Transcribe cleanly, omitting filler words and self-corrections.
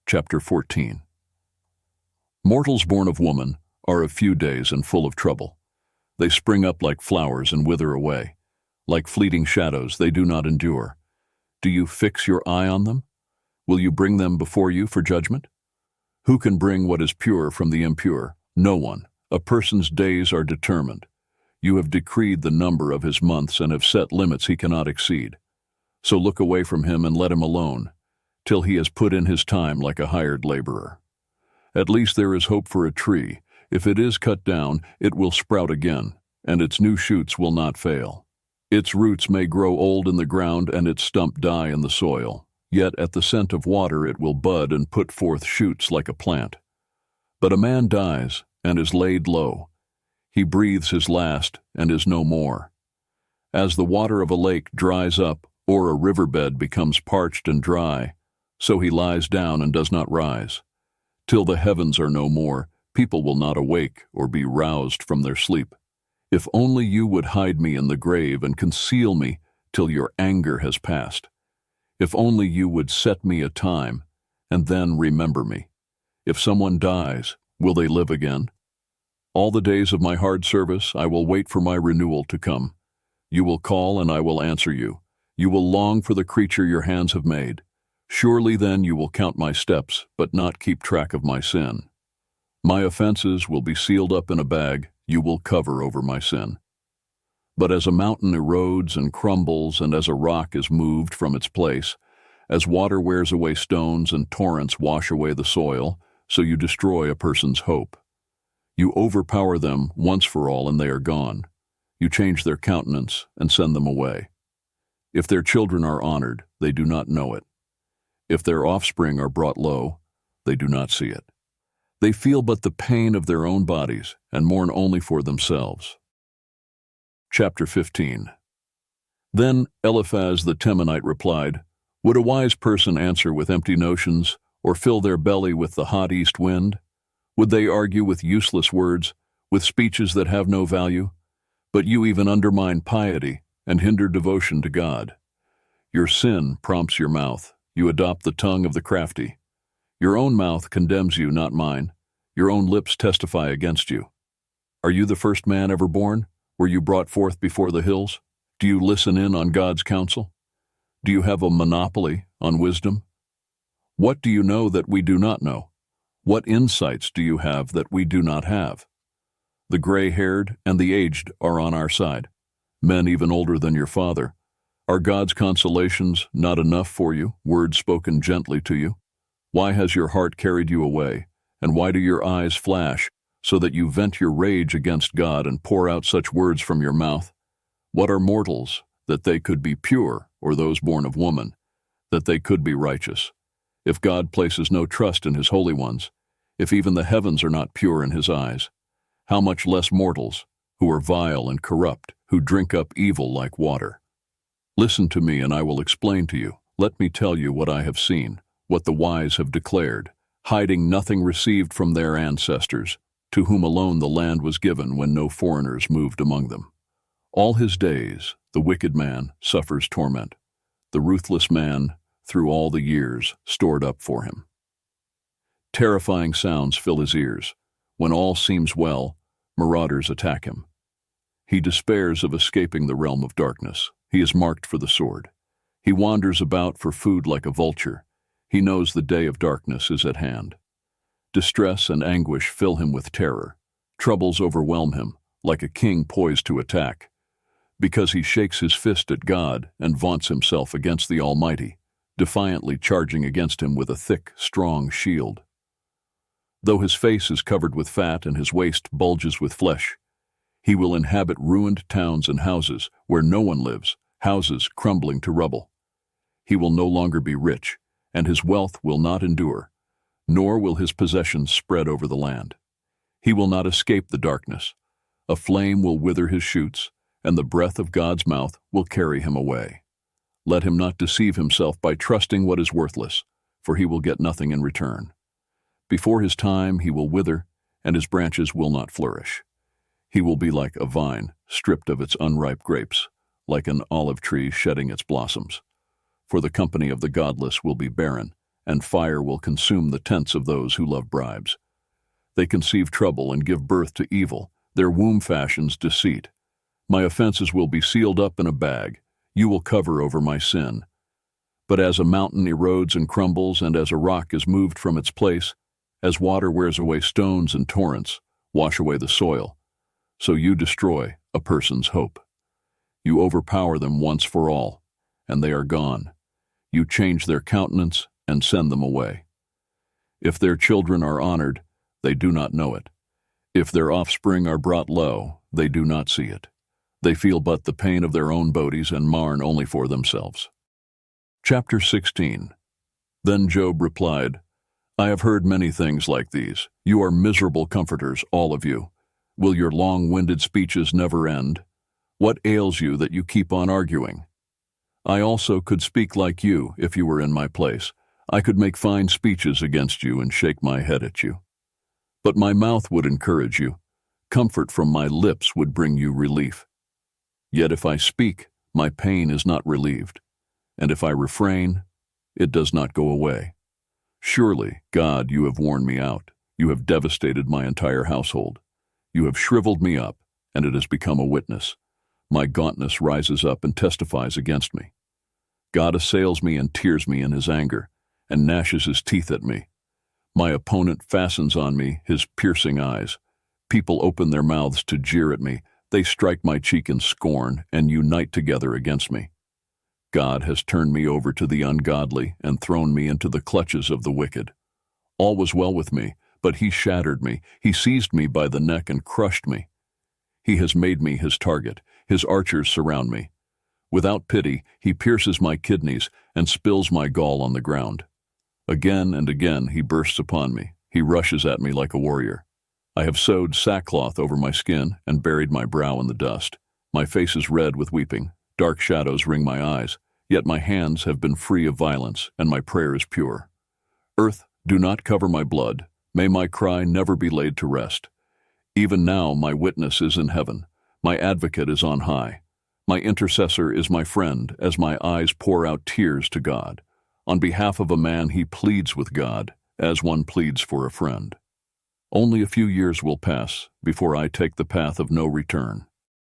Chapter 14. Mortals born of woman are of few days and full of trouble. They spring up like flowers and wither away. Like fleeting shadows, they do not endure. Do you fix your eye on them? Will you bring them before you for judgment? Who can bring what is pure from the impure? No one. A person's days are determined. You have decreed the number of his months and have set limits he cannot exceed. So look away from him and let him alone, till he has put in his time like a hired laborer. At least there is hope for a tree. If it is cut down, it will sprout again, and its new shoots will not fail. Its roots may grow old in the ground and its stump die in the soil, yet at the scent of water it will bud and put forth shoots like a plant. But a man dies and is laid low. He breathes his last and is no more. As the water of a lake dries up, or a riverbed becomes parched and dry, so he lies down and does not rise. Till the heavens are no more, people will not awake or be roused from their sleep. If only you would hide me in the grave and conceal me till your anger has passed. If only you would set me a time and then remember me. If someone dies, will they live again? All the days of my hard service I will wait for my renewal to come. You will call and I will answer you. You will long for the creature your hands have made. Surely then you will count my steps, but not keep track of my sin. My offenses will be sealed up in a bag, you will cover over my sin. But as a mountain erodes and crumbles, and as a rock is moved from its place, as water wears away stones and torrents wash away the soil, so you destroy a person's hope. You overpower them once for all and they are gone. You change their countenance and send them away. If their children are honored, they do not know it. If their offspring are brought low, they do not see it. They feel but the pain of their own bodies and mourn only for themselves. Chapter 15. Then Eliphaz the Temanite replied, Would a wise person answer with empty notions, or fill their belly with the hot east wind? Would they argue with useless words, with speeches that have no value? But you even undermine piety and hinder devotion to God. Your sin prompts your mouth. You adopt the tongue of the crafty. Your own mouth condemns you, not mine. Your own lips testify against you. Are you the first man ever born? Were you brought forth before the hills? Do you listen in on God's counsel? Do you have a monopoly on wisdom? What do you know that we do not know? What insights do you have that we do not have? The gray-haired and the aged are on our side, men even older than your father. Are God's consolations not enough for you, words spoken gently to you? Why has your heart carried you away, and why do your eyes flash, so that you vent your rage against God and pour out such words from your mouth? What are mortals, that they could be pure, or those born of woman, that they could be righteous? If God places no trust in his holy ones, if even the heavens are not pure in his eyes, how much less mortals, who are vile and corrupt, who drink up evil like water? Listen to me and I will explain to you. Let me tell you what I have seen, what the wise have declared, hiding nothing received from their ancestors, to whom alone the land was given when no foreigners moved among them. All his days, the wicked man suffers torment. The ruthless man, through all the years, stored up for him. Terrifying sounds fill his ears. When all seems well, marauders attack him. He despairs of escaping the realm of darkness. He is marked for the sword. He wanders about for food like a vulture. He knows the day of darkness is at hand. Distress and anguish fill him with terror. Troubles overwhelm him, like a king poised to attack, because he shakes his fist at God and vaunts himself against the Almighty, defiantly charging against him with a thick, strong shield. Though his face is covered with fat and his waist bulges with flesh, he will inhabit ruined towns and houses where no one lives, houses crumbling to rubble. He will no longer be rich, and his wealth will not endure, nor will his possessions spread over the land. He will not escape the darkness. A flame will wither his shoots, and the breath of God's mouth will carry him away. Let him not deceive himself by trusting what is worthless, for he will get nothing in return. Before his time he will wither, and his branches will not flourish. He will be like a vine stripped of its unripe grapes, like an olive tree shedding its blossoms. For the company of the godless will be barren, and fire will consume the tents of those who love bribes. They conceive trouble and give birth to evil. Their womb fashions deceit. My offenses will be sealed up in a bag. You will cover over my sin. But as a mountain erodes and crumbles, and as a rock is moved from its place, as water wears away stones and torrents wash away the soil, so you destroy a person's hope. You overpower them once for all, and they are gone. You change their countenance and send them away. If their children are honored, they do not know it. If their offspring are brought low, they do not see it. They feel but the pain of their own bodies and mourn only for themselves. Chapter 16. Then Job replied, I have heard many things like these. You are miserable comforters, all of you. Will your long-winded speeches never end? What ails you that you keep on arguing? I also could speak like you if you were in my place. I could make fine speeches against you and shake my head at you. But my mouth would encourage you. Comfort from my lips would bring you relief. Yet if I speak, my pain is not relieved. And if I refrain, it does not go away. Surely, God, you have worn me out. You have devastated my entire household. You have shriveled me up, and it has become a witness. My gauntness rises up and testifies against me. God assails me and tears me in his anger, and gnashes his teeth at me. My opponent fastens on me his piercing eyes. People open their mouths to jeer at me. They strike my cheek in scorn and unite together against me. God has turned me over to the ungodly and thrown me into the clutches of the wicked. All was well with me, but he shattered me. He seized me by the neck and crushed me. He has made me his target. His archers surround me. Without pity, he pierces my kidneys and spills my gall on the ground. Again and again he bursts upon me. He rushes at me like a warrior. I have sewed sackcloth over my skin and buried my brow in the dust. My face is red with weeping. Dark shadows ring my eyes. Yet my hands have been free of violence, and my prayer is pure. Earth, do not cover my blood. May my cry never be laid to rest. Even now my witness is in heaven. My advocate is on high. My intercessor is my friend, as my eyes pour out tears to God. On behalf of a man he pleads with God, as one pleads for a friend. Only a few years will pass before I take the path of no return.